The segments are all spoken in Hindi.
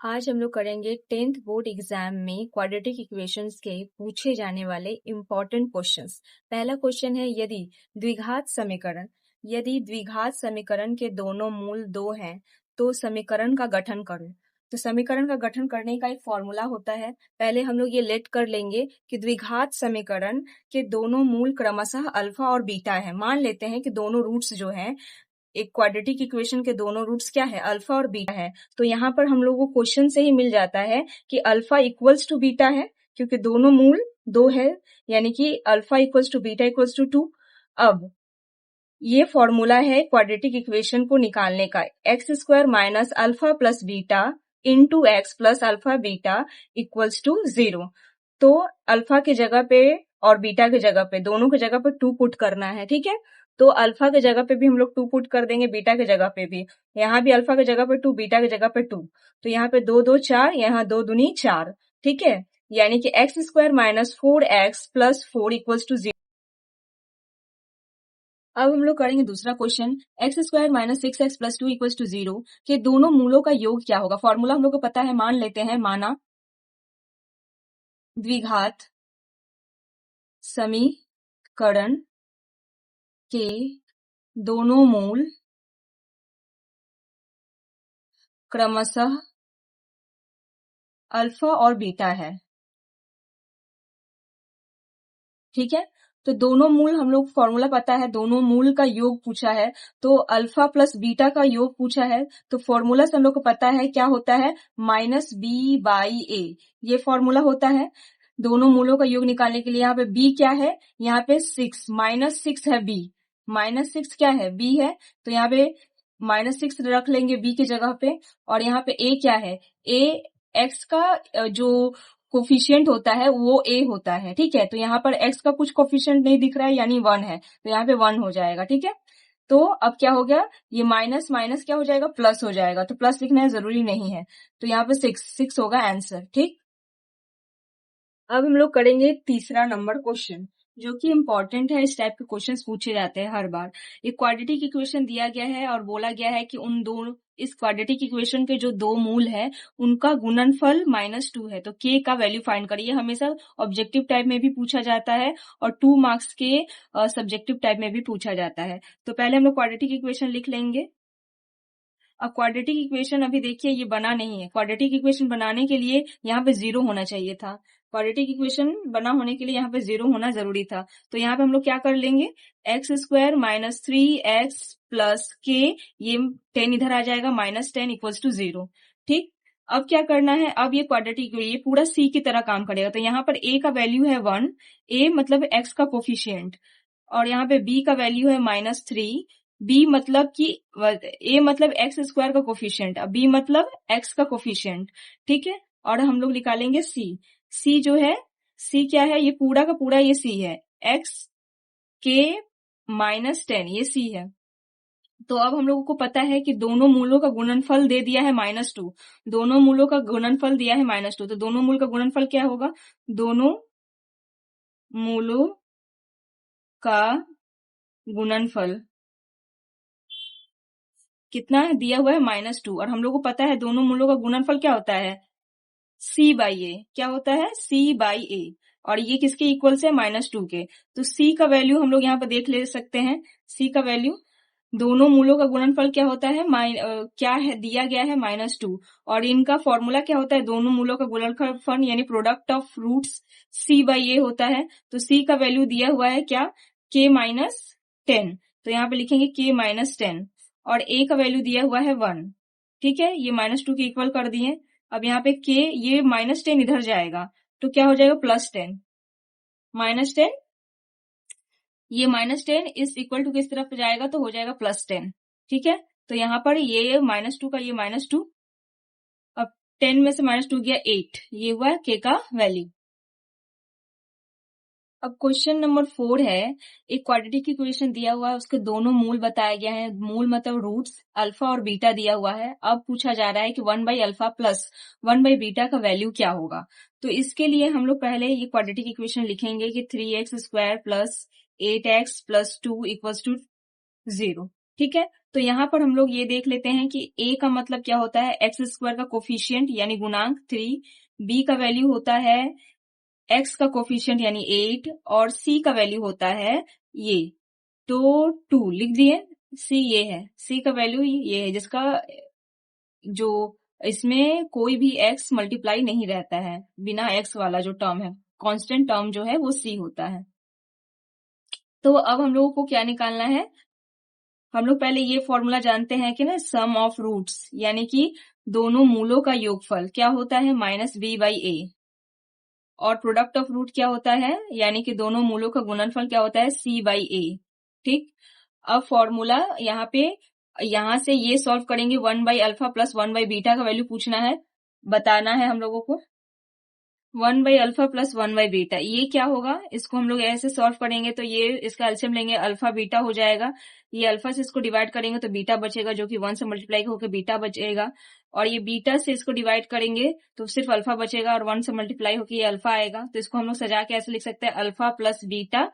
आज हम लोग करेंगे 10th बोर्ड एग्जाम में क्वाड्रेटिक इक्वेशंस के पूछे जाने वाले इम्पोर्टेंट क्वेश्चंस। पहला क्वेश्चन है यदि द्विघात समीकरण के दोनों मूल 2 हैं तो समीकरण का गठन करो। तो समीकरण का गठन करने का एक फॉर्मूला होता है। पहले हम लोग ये लेट कर लेंगे कि द्विघात समीकरण के दोनों मूल क्रमशः अल्फा और बीटा है। मान लेते हैं कि दोनों रूट्स जो हैं, एक क्वाड्रेटिक इक्वेशन के दोनों रूट्स क्या है, अल्फा और बीटा है। तो यहाँ पर हम लोगों को क्वेश्चन से ही मिल जाता है कि अल्फा इक्वल्स टू बीटा है, क्योंकि दोनों मूल 2 है, यानी कि alpha equals to beta equals to 2। अब ये फॉर्मूला है क्वाड्रेटिक इक्वेशन को निकालने का, x square minus alpha plus beta into x plus alpha beta equals to 0। तो अल्फा की जगह पे और बीटा की जगह पे, दोनों की जगह पे 2 पुट करना है, ठीक है। तो अल्फा की जगह पे भी हम लोग 2 पुट कर देंगे, बीटा की जगह पे भी। यहाँ भी अल्फा की जगह पे 2, बीटा की जगह पे 2। तो यहाँ पे 2 2 4, यहाँ 2 दूनी 4, ठीक है। यानी कि x square minus 4x plus 4 equals to 0। अब हम लोग करेंगे दूसरा question, x square minus 6x plus 2 equals to 0 के दोनों मूलों का योग क्या होगा। फॉर्मूला हम लोग को पता है, मान लेते हैं, माना द्विघात समीकरण के दोनों मूल क्रमशः अल्फा और बीटा है, ठीक है। तो दोनों मूल हम लोग फॉर्मूला पता है, दोनों मूल का योग पूछा है, तो अल्फा प्लस बीटा का योग पूछा है। तो फॉर्मूला से हम लोग को पता है क्या होता है, माइनस बी बाई ए, ये फॉर्मूला होता है दोनों मूलों का योग निकालने के लिए। यहाँ पे बी क्या है, यहाँ पे 6, माइनस 6 है बी, माइनस 6 क्या है, बी है। तो यहाँ पे माइनस 6 रख लेंगे बी की जगह पे। और यहाँ पे ए क्या है, ए एक्स का जो कोफिशिएंट होता है वो ए होता है, ठीक है। तो यहाँ पर एक्स का कुछ कोफिशिएंट नहीं दिख रहा है, यानी 1 है, तो यहाँ पे 1 हो जाएगा, ठीक है। तो अब क्या हो गया, ये माइनस माइनस क्या हो जाएगा, प्लस हो जाएगा। तो प्लस लिखना है, जरूरी नहीं है। तो यहाँ पे 6 होगा आंसर, ठीक। अब हम लोग करेंगे तीसरा नंबर क्वेश्चन, जो कि इम्पोर्टेंट है। इस टाइप के क्वेश्चंस पूछे जाते हैं हर बार। एक क्वाड्रेटिक इक्वेशन दिया गया है और बोला गया है कि इस क्वाड्रेटिक इक्वेशन के जो 2 मूल है उनका गुणनफल -2 है। तो k का वैल्यू फाइंड करिए। हमेशा ऑब्जेक्टिव टाइप में भी पूछा जाता है और 2 मार्क्स के सब्जेक्टिव टाइप में भी पूछा जाता है। तो पहले हम लोग क्वाड्रेटिक इक्वेशन लिख लेंगे। अब क्वाड्रेटिक इक्वेशन अभी देखिए ये बना नहीं है। क्वाड्रेटिक इक्वेशन बनाने के लिए यहाँ पे 0 होना चाहिए था। क्वाड्रेटिक इक्वेशन बना होने के लिए यहाँ पे 0 होना जरूरी था। तो यहाँ पे हम लोग क्या कर लेंगे, x square minus 3x plus के, ये 10 इधर आ जाएगा, -10 इक्वल्स टू 0, ठीक। अब क्या करना है, अब ये क्वाड्रेटिक ये पूरा सी की तरह काम करेगा। तो यहाँ पर a का वैल्यू है 1, a मतलब x का कोफिशिएंट, और यहाँ पे b का वैल्यू है -3, बी मतलब कि ए मतलब एक्स स्क्वायर का कोफिशिएंट, अब बी मतलब एक्स का कोफिशिएंट, ठीक है। और हम लोग निकालेंगे सी। सी जो है, सी क्या है, ये पूरा का पूरा ये सी है, एक्स के -10, ये सी है। तो अब हम लोगों को पता है कि दोनों मूलों का गुणनफल दे दिया है -2, दोनों मूलों का गुणनफल दिया है -2। तो दोनों मूल का गुणनफल क्या होगा, दोनों मूलों का गुणनफल कितना दिया हुआ है, -2। और हम लोग को पता है दोनों मूलों का गुणनफल क्या होता है, c बाई ए, क्या होता है, c बाई ए। और ये किसके इक्वल से, -2 के। तो c का वैल्यू हम लोग यहाँ पर देख ले सकते हैं। c का वैल्यू, दोनों मूलों का गुणनफल क्या होता है, क्या है दिया गया है, -2। और इनका फॉर्मूला क्या होता है, दोनों मूलों का गुणनफल यानी product of roots c by a होता है। तो c का वैल्यू दिया हुआ है क्या, k -10। तो यहाँ पे लिखेंगे k -10, और a का वैल्यू दिया हुआ है 1, ठीक है। ये -2 के इक्वल कर दिए। अब यहाँ पे k, ये -10 इधर जाएगा, तो क्या हो जाएगा, +10, -10, ये -10 इस इक्वल टू किस तरफ जाएगा, तो हो जाएगा +10, ठीक है। तो यहाँ पर ये -2 का ये -2, अब 10 में से -2 गया 8, ये हुआ k का वैल्यू। अब क्वेश्चन नंबर 4 है, एक क्वाड्रेटिक इक्वेशन दिया हुआ है, उसके दोनों मूल बताया गया है। मूल मतलब रूट्स अल्फा और बीटा दिया हुआ है। अब पूछा जा रहा है कि 1/अल्फा प्लस 1/बीटा का वैल्यू क्या होगा। तो इसके लिए हम लोग पहले ये क्वाड्रेटिक इक्वेशन लिखेंगे कि 3x² plus 8x plus 2 equals to 0। ठीक है। तो यहाँ पर हम लोग ये देख लेते हैं कि a का मतलब क्या होता है, एक्स स्क्वायर का कोफिशियंट यानी गुणांक 3, b का वैल्यू होता है x का कोफिशियंट यानी 8 और c का वैल्यू होता है ये तो 2 लिख दिए। c ये है, c का वैल्यू ये है जिसका जो इसमें कोई भी x मल्टीप्लाई नहीं रहता है, बिना x वाला जो टर्म है, कांस्टेंट टर्म जो है वो c होता है। तो अब हम लोगों को क्या निकालना है, हम लोग पहले ये फॉर्मूला जानते हैं कि ना सम ऑफ रूट्स यानी कि दोनों मूलों का योगफल क्या होता है माइनस बी बाई ए, और प्रोडक्ट ऑफ रूट क्या होता है यानी कि दोनों मूलों का गुणनफल क्या होता है सी बाई ए। ठीक, अब फॉर्मूला यहाँ पे यहाँ से ये सॉल्व करेंगे, 1/अल्फा प्लस 1/बीटा का वैल्यू पूछना है, बताना है हम लोगों को। 1/अल्फा प्लस 1/बीटा ये क्या होगा, इसको हम लोग ऐसे सॉल्व करेंगे तो ये इसका एलसीएम लेंगे, अल्फा बीटा हो जाएगा। ये अल्फा से इसको डिवाइड करेंगे तो बीटा बचेगा जो कि 1 से मल्टीप्लाई होकर बीटा बचेगा, और ये बीटा से इसको डिवाइड करेंगे तो सिर्फ अल्फा बचेगा और 1 से मल्टीप्लाई होकर ये अल्फा आएगा। तो इसको हम लोग सजा के ऐसे लिख सकते हैं, alpha plus beta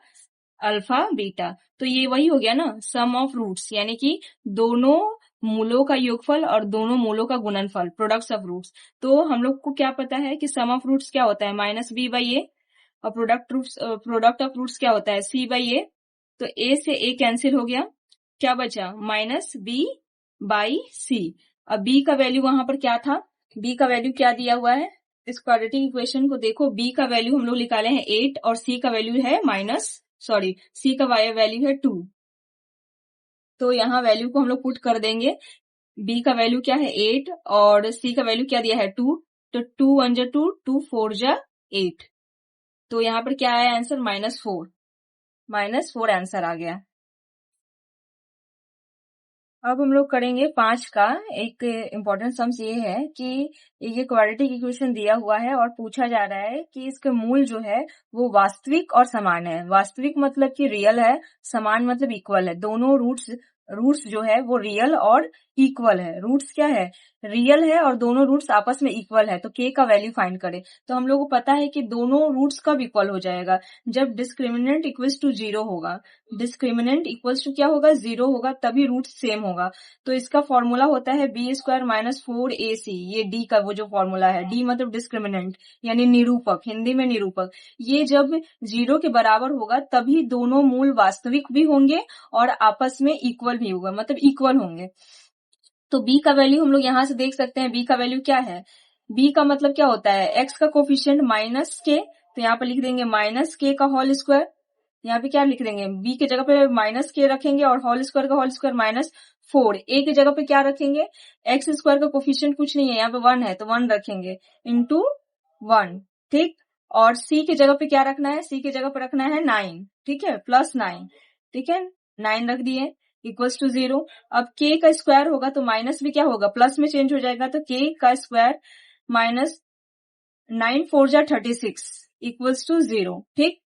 alpha beta. तो ये वही हो गया ना सम ऑफ रूट्स, यानी कि दोनों मूलों का योगफल और दोनों मूलों का गुणनफल, प्रोडक्ट्स ऑफ रूट्स। तो हम लोग को क्या पता है कि सम ऑफ रूट्स क्या होता है माइनस बी बाई ए, और प्रोडक्ट ऑफ रूट्स क्या होता है सी बाई ए। तो ए से ए कैंसिल हो गया, क्या बचा माइनस बी बाई सी। अब बी का वैल्यू वहां पर क्या था, बी का वैल्यू क्या दिया हुआ है, इस क्वाड्रेटिक इक्वेशन को देखो, बी का वैल्यू हम लोग निकाले हैं 8 और सी का वैल्यू है सी का वैल्यू है 2। तो यहाँ वैल्यू को हम लोग पुट कर देंगे, बी का वैल्यू क्या है 8 और सी का वैल्यू क्या दिया है 2, तो 2 1 जा 2, 2 4 जा 8। तो यहाँ पर क्या आया आंसर -4 आंसर आ गया। अब हम लोग करेंगे 5 का। एक इम्पोर्टेंट सम्स ये है कि ये क्वाड्रेटिक इक्वेशन दिया हुआ है और पूछा जा रहा है कि इसके मूल जो है वो वास्तविक और समान है। वास्तविक मतलब कि रियल है, समान मतलब इक्वल है। दोनों रूट्स जो है वो रियल और इक्वल है। रूट्स क्या है, रियल है और दोनों रूट्स आपस में इक्वल है। तो के का वैल्यू फाइंड करें, तो हम लोग को पता है कि दोनों रूट्स कब इक्वल हो जाएगा, जब डिस्क्रिमिनेंट इक्वल्स टू 0 होगा। डिस्क्रिमिनेंट इक्वल्स टू क्या होगा 0 होगा, तभी रूट्स सेम होगा। तो इसका फॉर्मूला होता है बी स्क्वायर माइनस 4ac। ये डी का वो जो फॉर्मूला है, डी मतलब डिस्क्रिमिनेंट यानी निरूपक, हिंदी में निरूपक। ये जब 0 के बराबर होगा तभी दोनों मूल वास्तविक भी होंगे और आपस में इक्वल भी होगा, मतलब इक्वल होंगे। तो b का वैल्यू हम लोग यहाँ से देख सकते हैं, b का वैल्यू क्या है, b का मतलब क्या होता है x का कोफिशिएंट माइनस के, तो यहाँ पे लिख देंगे माइनस के का होल स्क्वायर। यहाँ पे क्या लिख देंगे, b के जगह पे माइनस के रखेंगे और होल स्क्वायर का होल स्क्वायर -4। a के जगह पे क्या रखेंगे, एक्स स्क्वायर का कोफिशिएंट कुछ नहीं है, यहाँ पे 1 है तो 1 रखेंगे इंटू 1। ठीक, और c के जगह पे क्या रखना है, c के जगह पे रखना है 9। ठीक है, +9। ठीक है, 9 रख दिए इक्वल्स टू 0। अब k का स्क्वायर होगा तो माइनस भी क्या होगा, प्लस में चेंज हो जाएगा। तो k का स्क्वायर माइनस 9 4 जा 36 इक्वल्स टू 0। ठीक,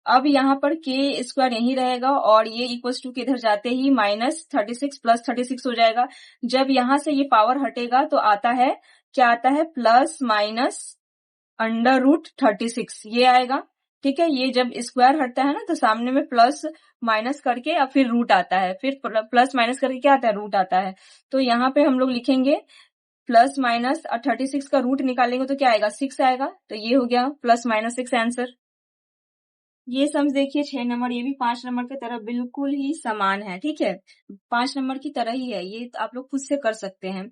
अब यहाँ पर k स्क्वायर यही रहेगा और ये इक्वल्स टू के इधर जाते ही -36 + 36 हो जाएगा। जब यहाँ से ये पावर हटेगा तो आता है क्या, आता है प्लस माइनस √36 ये आएगा। ठीक है, ये जब स्क्वायर हटता है ना तो सामने में प्लस माइनस करके और फिर रूट आता है, फिर प्लस माइनस करके क्या आता है, रूट आता है। तो यहाँ पे हम लोग लिखेंगे प्लस माइनस 36 का रूट निकालेंगे तो क्या आएगा 6 आएगा। तो ये हो गया +-6 आंसर। ये सम्स देखिए 6 नंबर, ये भी 5 नंबर की तरह बिल्कुल ही समान है। ठीक है, 5 नंबर की तरह ही है, ये आप लोग खुद से कर सकते हैं।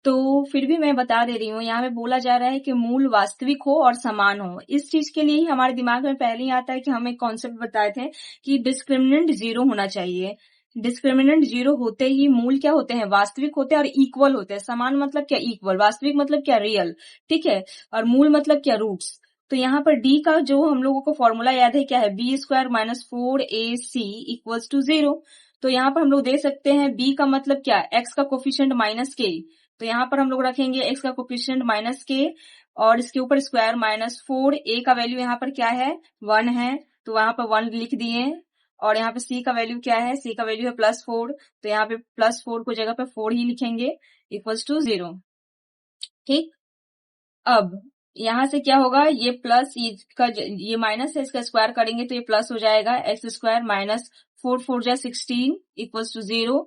तो फिर भी मैं बता दे रही हूँ, यहाँ पे बोला जा रहा है कि मूल वास्तविक हो और समान हो। इस चीज के लिए ही हमारे दिमाग में पहले ही आता है कि हम एक कॉन्सेप्ट बताए थे कि डिस्क्रिमिनेंट 0 होना चाहिए। डिस्क्रिमिनेंट 0 होते ही मूल क्या होते हैं, वास्तविक होते हैं और इक्वल होते हैं। समान मतलब क्या, इक्वल। वास्तविक मतलब क्या, रियल। ठीक है, और मूल मतलब क्या, रूट्स। तो यहाँ पर डी का जो हम लोगों को फॉर्मूला याद है क्या है, b square minus 4ac equals to 0। तो यहाँ पर हम लोग दे सकते हैं बी का मतलब क्या, एक्स का कोफिशिएंट -k। तो यहाँ पर हम लोग रखेंगे x का कोफिशिएंट -k और इसके ऊपर स्क्वायर -4। a का वैल्यू यहाँ पर क्या है, 1 है, तो वहां पर 1 लिख दिए। और यहाँ पे c का वैल्यू क्या है, c का वैल्यू है +4, तो यहाँ पे +4 को जगह पे 4 ही लिखेंगे इक्वल्स टू 0। ठीक, अब यहाँ से क्या होगा, ये प्लस ये माइनस है, इसका स्क्वायर करेंगे तो ये प्लस हो जाएगा, x स्क्वायर -4 4 जा 16 इक्वल्स टू 0।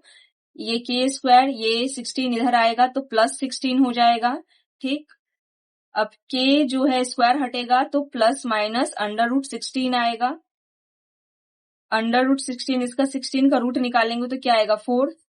ये के स्क्वायर, ये 16 इधर आएगा तो प्लस 16 हो जाएगा। ठीक, अब के जो है स्क्वायर हटेगा तो प्लस माइनस अंडर रूट 16 आएगा। अंडर रूट 16, इसका 16 का रूट निकालेंगे तो क्या आएगा 4।